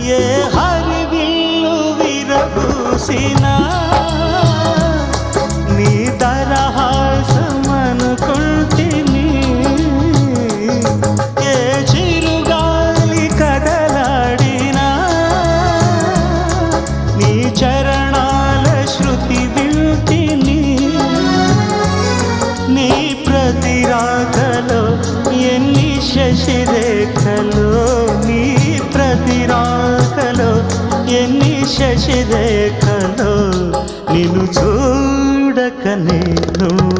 ఏ హరివిల్లు విరబూసినా నీ దరహాసమనుకుంటిని. ఏ చిరుగాలి కదలాడినా నీ చరణాల శృతి వింటిని. నీ ప్రతి రాకలో ఎన్ని శశిరేఖలో, నీ ప్రతి రాకలో ఎన్ని శశిరేఖలో, నిన్ను చూడక నేను